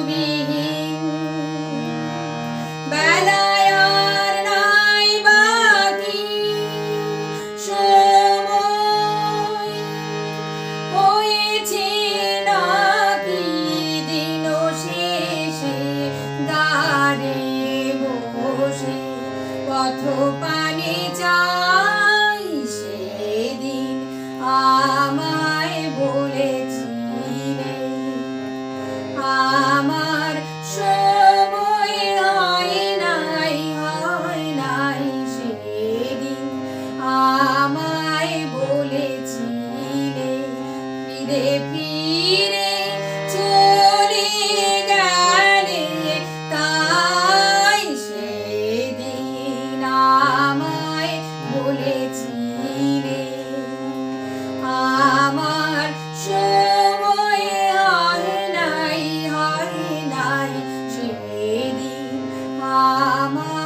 বিহীন বেলায় আর নাই বাকি সময় হয়েছে নাকি দিন শেষে দ্বারে বসে পথ পানে চাই সেদিন আমায় বলেছিলে আমার সময় হয় নাই সেদিন আমায় বলেছিলে ফিরে ফিরে চলে গেলে তাই সেদিন আমায় বলেছিলে আমার সময় হয় নাই সেদিন আমার